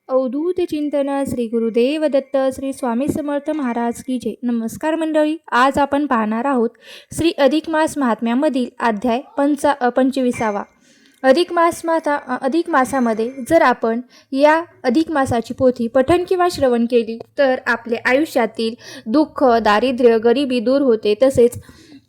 अवधूत चिंतन श्री गुरुदेव दत्त श्री स्वामी समर्थ महाराज की जय. नमस्कार मंडळी, आज आपण पाहणार आहोत श्री अधिक मास महात्म्यामधील अध्याय 25. अधिक मासामध्ये जर आपण या अधिक मासाची पोथी पठण किंवा श्रवण केली तर आपल्या आयुष्यातील दुःख, दारिद्र्य, गरिबी दूर होते. तसेच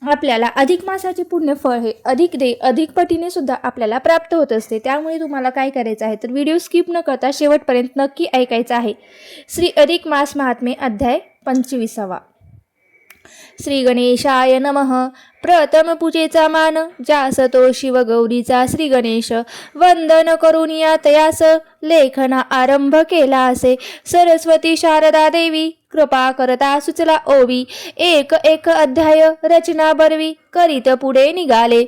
आपल्याला अधिक मासाचे पुण्यफळ हे अधिक पटीने सुद्धा आपल्याला प्राप्त होत असते. त्यामुळे तुम्हाला काय करायचं आहे तर व्हिडिओ स्किप न करता शेवटपर्यंत नक्की ऐकायचा आहे. श्री अधिक मास महात्म्य अध्याय 25. श्री गणेशाय नमः. प्रथम पूजेचा मान ज्यास तो शिव गौरीचा श्री गणेश वंदन करून या तयास लेखना आरंभ केला असे. सरस्वती शारदा देवी कृपा करता सुचला ओवी. एक अध्याय रचना बरवी करीत पुढे निघाले.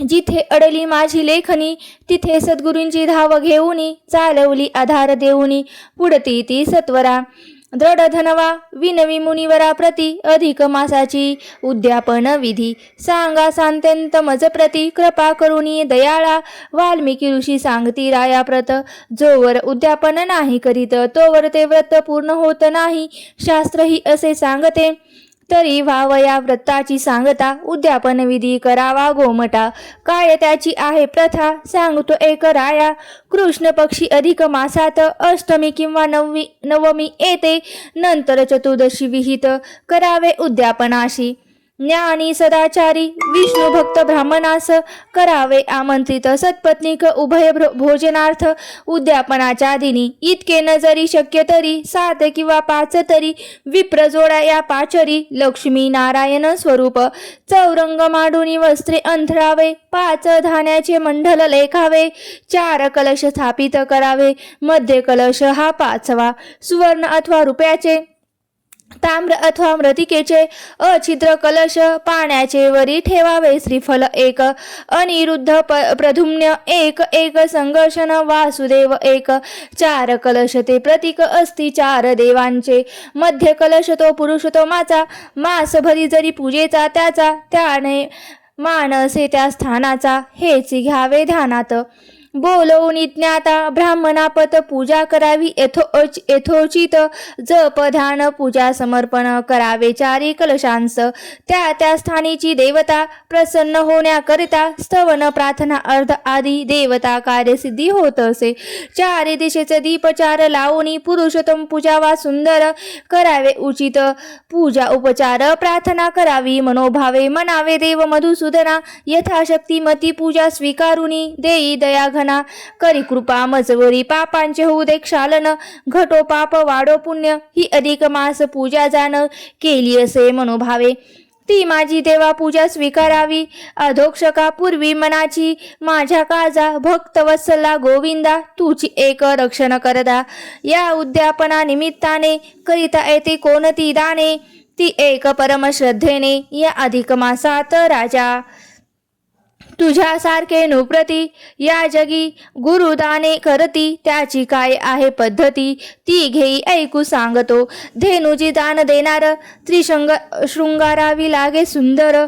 जिथे अडली माझी लेखनी तिथे सद्गुरूंची धाव घेऊनी चालवली आधार देऊनी पुढती ती सत्वरा. दृढ धनवा विनवी मुनिवरा प्रती अधिक मासाची उद्यापन विधी सांगा सांत्यंत मज प्रती कृपा करुणी दयाळा. वाल्मिकी ऋषी सांगती राया प्रत जोवर उद्यापन नाही करीत तोवर ते व्रत पूर्ण होत नाही. शास्त्र ही असे सांगते तरी व्हावया व्रताची सांगता. उद्यापन विधी करावा गोमटा काय त्याची आहे प्रथा सांगतो एक राया. कृष्ण पक्षी अधिक मासात अष्टमी किंवा नवमी येते नंतर चतुर्दशी विहित करावे उद्यापनाशी. ज्ञानी सदाचारी विष्णू भक्त ब्राह्मणास करावे आमंत्रित सत्पत्नीक उभय भोजनार्थ. उद्यापनाच्या दिनी इतके न जरी शक्य तरी 7 किंवा 5 तरी विप्र जोडा या पाचरी. लक्ष्मी नारायण स्वरूप चौरंग मांडुनी वस्त्रे अंथरावे. 5 धान्याचे मंडल लेखावे. 4 कलश स्थापित करावे. मध्य कलश हा 5वा सुवर्ण अथवा रुपयाचे ताम्र अथवा मृतिकेचे अछिद्र कलश पाण्याचे वरी ठेवावे. श्रीफल 1 अनिरुद्ध प्रधुम्न 1 संघर्षण वासुदेव 1. 4 कलश ते प्रतीक असती 4 देवांचे. मध्य कलश तो पुरुषोत्तमाचा मासभरी जरी पूजेचा त्याचा. त्याने मानसे त्या स्थानाचा हेच घ्यावे ध्यानात. बोलवून ज्ञाता ब्राह्मणापत पूजा करावी यथोचित. जप ध्यान पूजा समर्पण करावे 4 कलशांस. त्या स्थानीची देवता प्रसन्न होण्याकरिता स्तवन प्रार्थना अर्ध आदी देवता कार्यसिद्धी होत असे. 4 दिशेचे दीप 4 लावून पुरुषोत्तम पूजा वा सुंदर करावे उचित. पूजा उपचार प्रार्थना करावी मनोभावे. म्हणावे देव मधुसूदना यथाशक्ती मती पूजा स्वीकारुनी देई दया घना. करी कृपा मजवरी पापांचे होऊ दे क्षालन. घटो पाप वाढो पुण्य ही अधिक मास पूजा जाण केली असे मनोभावे. ती माझी देवा पूजा स्वीकारावी. अधोक्षका पूर्वी मनाची माझ्या काळजा भक्त वत्सला गोविंदा तुझी एक रक्षण करता. या उद्यापना निमित्ताने करिता येते कोणती दाने ती एक परम श्रद्धेने या अधिक मासात राजा. तुझ्यासारखे नुप्रती या जगी गुरुदाने करती. त्याची काय आहे पद्धती ती घेई ऐकू सांगतो. धेनुजी दान देणार शृंगारावी लागे सुंदर.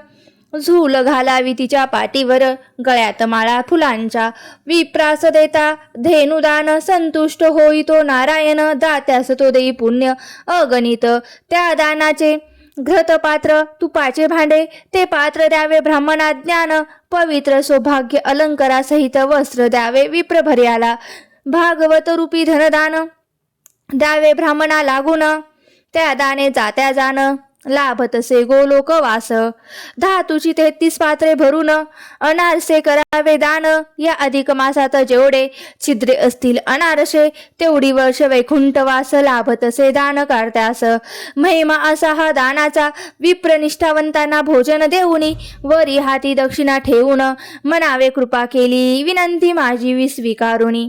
झूल घालावी तिच्या पाठीवर गळ्यात माळा फुलांच्या. विप्रास देता धेनुदान संतुष्ट होई तो नारायण. दात्यास तो देई पुण्य अगणित. त्या दानाचे घृतपात्र तुपाचे भांडे ते पात्र द्यावे ब्राह्मणा ज्ञान. पवित्र सौभाग्य अलंकारासहित वस्त्र द्यावे विप्रभर्याला. भागवत रूपी धनदान द्यावे ब्राह्मणा लागून. त्या दाने जात्या जाण लाभतसे गोलोक वास. धातूची 33 पात्रे भरून अनारसे करावे दान. या अधिक मासात जेवढे छिद्रे असतील अनारसे तेवढी वर्ष वैकुंठवास लाभतसे दान करत्यास. महिमा असा हा दानाचा. विप्र निष्ठावंतांना भोजन देऊनी वरी हाती दक्षिणा ठेवून म्हणावे कृपा केली विनंती माझी स्वीकारुनी.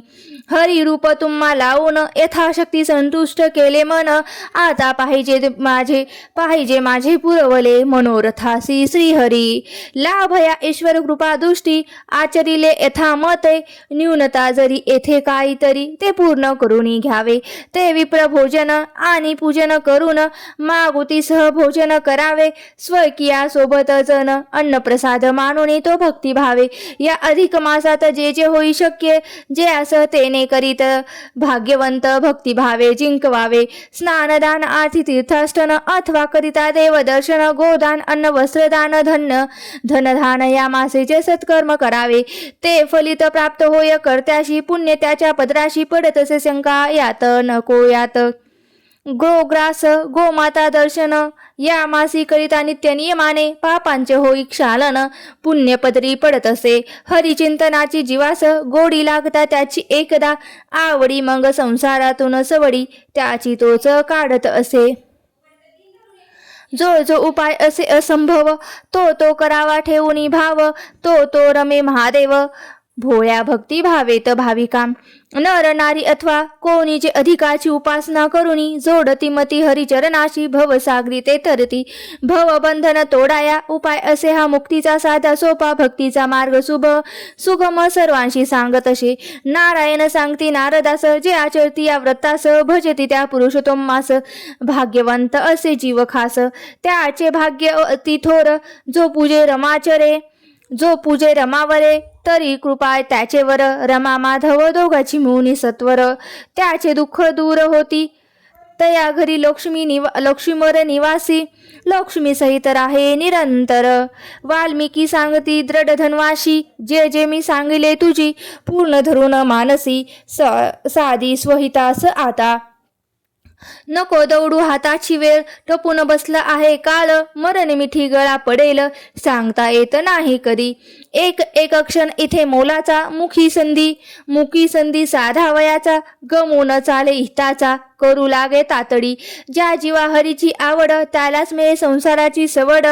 हरिरूप तुम्हा लावून यथाशक्ती संतुष्ट केले मन. आता पाहिजे माझे पुरवले मनोरथासी श्रीहरी. लाभ या ईश्वर कृपा दृष्टी आचरिले यथा मते. न्यूनता जरी येथे काहीतरी ते पूर्ण करून घ्यावे. ते विप्र भोजन आणि पूजन करून मागुतीसह भोजन करावे. स्वकीया सोबत जन अन्नप्रसाद मानून तो भक्तिभावे. या अधिक मासात जे जे होई शक्य जे असं तेने दाने करीत भाग्यवंत भक्तिभावे जिंकवावे. स्नानदान आरती तीर्थाटन अथवा करिता देवदर्शन गोदान अन्न वस्त्रदान धनधान या मासेचे सत्कर्म करावे. ते फलित प्राप्त होय कर्त्याशी पुण्य त्याच्या पदराशी पडत असे शंका यात नको यात. गोग्रास गोमाता दर्शन या मासी करिता नित्य नियमाने पापांचे होई क्षालन पुण्यपदरी पडत असे. हरिचिंतनाची जीवास गोडी लागता त्याची एकदा आवडी मग संसारातून सवडी त्याची तोच काढत असे. जो जो उपाय असे असंभव तो करावा ठेवून भाव तो रमे महादेव भोळ्या भक्ती भावेत भाविका. नर नारी अथवा कोणी जे अधिकाची उपासना करुनी जोडती मती हरिचरणाशी भवसागरी ते तरती. भवबंधन तोडाया उपाय असे हा मुक्तीचा साधा सोपा भक्तीचा मार्ग सुगम सर्वांशी सांगत असे. नारायण सांगती नारदास जे आचरती या व्रतास भजती त्या पुरुषोत्तमास भाग्यवंत असे जीव खास. त्याचे भाग्य अति थोर जो पूजे रमावरे तरी कृपा त्याचेवर रमा माधव दोघाची मिळून सत्वर. त्याचे दुःख दूर होती तया घरी लक्ष्मीवर निवासी लक्ष्मी सहित राहे निरंतर. वाल्मिकी सांगती दृढ धनवाशी जे मी सांगिले तुझी पूर्ण धरून मानसी. साधी स्वहितास आता नको दौडू हाताची वेळ टपून बसला आहे काळ. मरण मिठी गळा पडेल सांगता येत नाही कधी. एक क्षण इथे मोलाचा मुखी संधी साधावयाचा गमून चाले हिताचा करू लागे तातडी. ज्या जीवा हरीची आवड त्यालाच मिळे संसाराची सवड.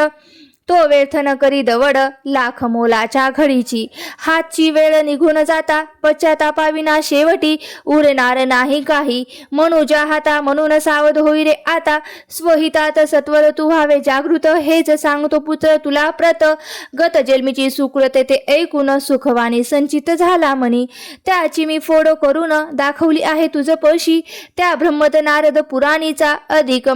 तो व्यर्थ न करी दवड लाख मोलाच्या घडीची. हातची वेळ निघून जाता पश्चातापाविना शेवटी उरणार नाही काही. मनुजा हाता म्हणून सावध होई रे आता. स्वहितात सत्वर तू व्हावे जागृत हेच सांगतो पुत्र तुला प्रत. गत जन्मीची सुकृत ते ऐकून सुखवाणी संचित झाला मनी. त्याची मी फोड करून दाखवली आहे तुझ पशी. त्या ब्रह्मत नारद पुराणीचा अधिक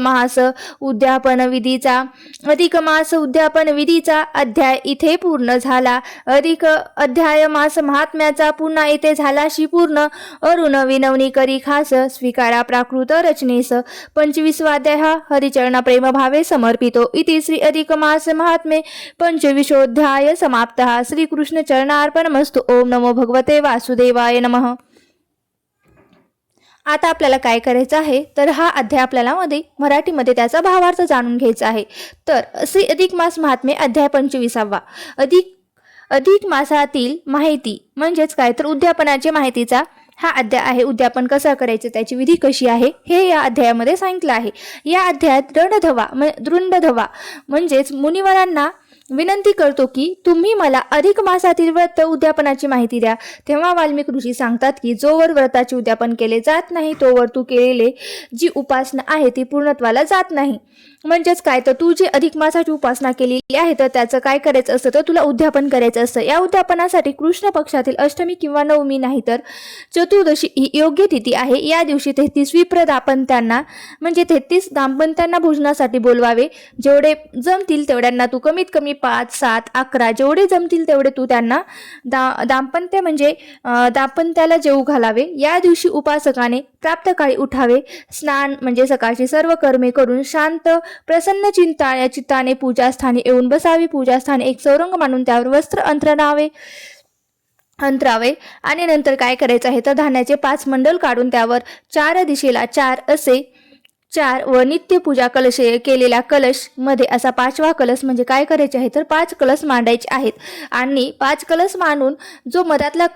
मास उद्यापन विधीचा अध्याय इथे पूर्ण झाला. अधिक अध्याय मास महात्म्याचा पुन्हा इथे झालाशी पूर्ण. अरुण विनवणी करी खास स्वीकारा प्राकृत रचनेस. 25वा अध्याय हा हरिचरणा प्रेम भावे समर्पितो. इति श्री अधिक मास महात्मे 25ोऽध्याय समाप्तः. श्रीकृष्ण चरणार्पणमस्तु. ओम नमो भगवते वासुदेवाय नमः. आता आपल्याला काय करायचं आहे तर हा अध्याय आपल्याला मराठीमध्ये त्याचा भावार्थ जाणून घ्यायचा आहे. तर श्री अधिक मास महात्मे अध्याय 25वा. अधिक मासातील माहिती म्हणजेच काय तर उद्यापनाची माहितीचा हा अध्याय आहे. उद्यापन कसं करायचं त्याची विधी कशी आहे हे या अध्यायामध्ये सांगितलं आहे. या अध्यायात दृंडधवा म्हणजेच मुनिवरांना विनंती करतो की तुम्ही मला अधिक मासातील व्रत उद्यापनाची माहिती द्या. तेव्हा वाल्मिक ऋषी सांगतात की जोवर व्रताचे उद्यापन केले जात नाही तोवर तू केलेले जी उपासना आहे ती पूर्णत्वाला जात नाही. म्हणजेच काय तर तू जी अधिक मासाची उपासना केलेली आहे तर त्याचं काय करायचं असतं तर तुला उद्यापन करायचं असतं. या उद्यापनासाठी कृष्ण पक्षातील अष्टमी किंवा नवमी नाही तर चतुर्दशी ही योग्य तिथी आहे. या दिवशी 33 विप्र दाम्पत्यांना म्हणजे 33 दाम्पत्यांना भोजनासाठी बोलवावे. जेवढे जमतील तेवढ्यांना तू कमीत कमी 5, 7, 11 जेवढे जमतील तेवढे तू त्यांना दाम्पत्य म्हणजे दाम्पत्याला जेवू घालावे. या दिवशी उपासकाने प्राप्तकाळी उठावे. स्नान म्हणजे सकाळची सर्व कर्मे करून शांत प्रसन्न चित्ताने पूजास्थानी येऊन बसावी. पूजास्थानी एक चौरंग मांडून त्यावर वस्त्र अंतरावे आणि नंतर काय करायचं आहे तर धान्याचे 5 मंडल काढून त्यावर 4 दिशेला 4 असे 4 व नित्य पूजा कलश केलेल्या कलश मध्ये असा 5वा कलश म्हणजे काय करायचे आहे तर 5 कलश मांडायचे आहेत. आणि 5 कलश मांडून जो मधातला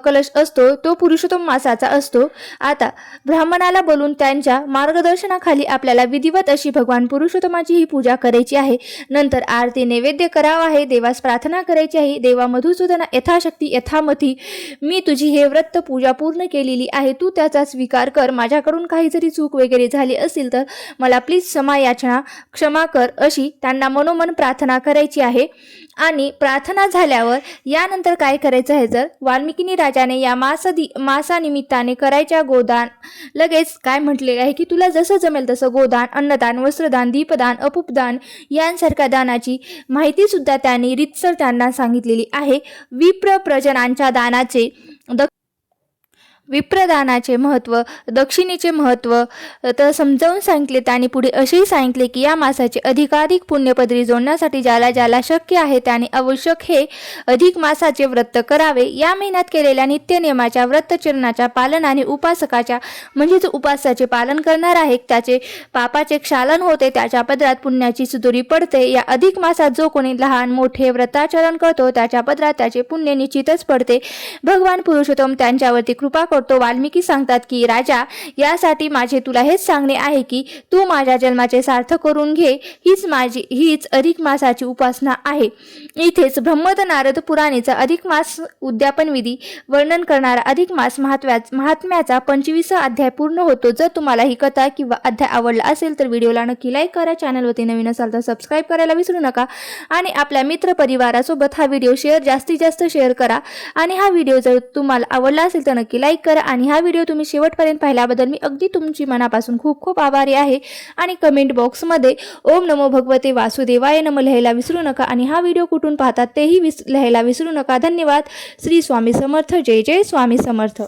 कलश असतो तो पुरुषोत्तम मासाचा असतो. आता ब्राह्मणाला बोलून त्यांच्या मार्गदर्शनाखाली आपल्याला विधिवत अशी भगवान पुरुषोत्तमाची ही पूजा करायची आहे. नंतर आरती नैवेद्य करावा आहे. देवास प्रार्थना करायची आहे. देवा मधुसूदना यथाशक्ती यथामती मी तुझी हे व्रत पूजा पूर्ण केलेली आहे. तू त्याचा स्वीकार कर. माझ्याकडून काही जरी चूक वगैरे झाली असेल तर मला प्लीज क्षमा कर अशी त्यांना मनोमन प्रार्थना करायची आहे. आणि प्रार्थना झाल्यावर यानंतर काय करायचं आहे तर वाल्मिकी राजाने या मासानिमित्ताने करायच्या गोदान लगेच काय म्हटलेलं आहे की तुला जसं जमेल तसं गोदान अन्नदान वस्त्रदान दीपदान अपूपदान यांसारख्या दानाची माहिती सुद्धा त्यांनी रीतसर त्यांना सांगितलेली आहे. विप्र प्रजनांच्या दानाचे विप्रदानाचे महत्त्व, दक्षिणेचे महत्त्व तर समजावून सांगितले. आणि पुढे असेही सांगितले की या मासाचे अधिकाधिक पुण्यपदरी जोडण्यासाठी ज्याला ज्याला शक्य आहे त्याने आवश्यक हे अधिक मासाचे व्रत करावे. या महिन्यात केलेल्या नित्यनियमाच्या व्रतचरणाच्या पालनाने उपासकाच्या म्हणजेच उपासाचे पालन करणार आहे त्याचे पापाचे क्षालन होते, त्याच्या पदरात पुण्याची सुतुरी पडते. या अधिक मासात जो कोणी लहान मोठे व्रताचरण करतो त्याच्या पदरात त्याचे पुण्य निश्चितच पडते. भगवान पुरुषोत्तम त्यांच्यावरती कृपा करतो. वाल्मिकी सांगतात की राजा, यासाठी माझे तुला हेच सांगणे आहे की तू माझ्या जन्माचे सार्थक करून घे. हीच अधिक मासाची उपासना आहे. इथेच ब्रह्मद नारद पुराणेचा अधिक मास उद्यापन विधी वर्णन करणारा अधिक मास महात्म्याचा 25 अध्याय पूर्ण होतो. जर तुम्हाला ही कथा किंवा अध्याय आवडला असेल तर व्हिडिओला नक्की लाईक करा. चॅनलवरती नवीन असाल तर सबस्क्राईब करायला विसरू नका आणि आपल्या मित्र परिवारासोबत हा व्हिडिओ जास्तीत जास्त शेअर करा. आणि हा व्हिडिओ जर तुम्हाला आवडला असेल तर नक्की लाईक करा. आणि हा व्हिडिओ तुम्ही शेवटपर्यंत पाहिल्याबद्दल मी अगदी तुमची मनापासून खूप खूप आभारी आहे. आणि कमेंट बॉक्समध्ये ओम नमो भगवते वासुदेवाय नमः लिहायला विसरू नका. आणि हा व्हिडिओ कुठून पाहतात तेही लिहायला विसरू नका. धन्यवाद. श्री स्वामी समर्थ. जय जय स्वामी समर्थ.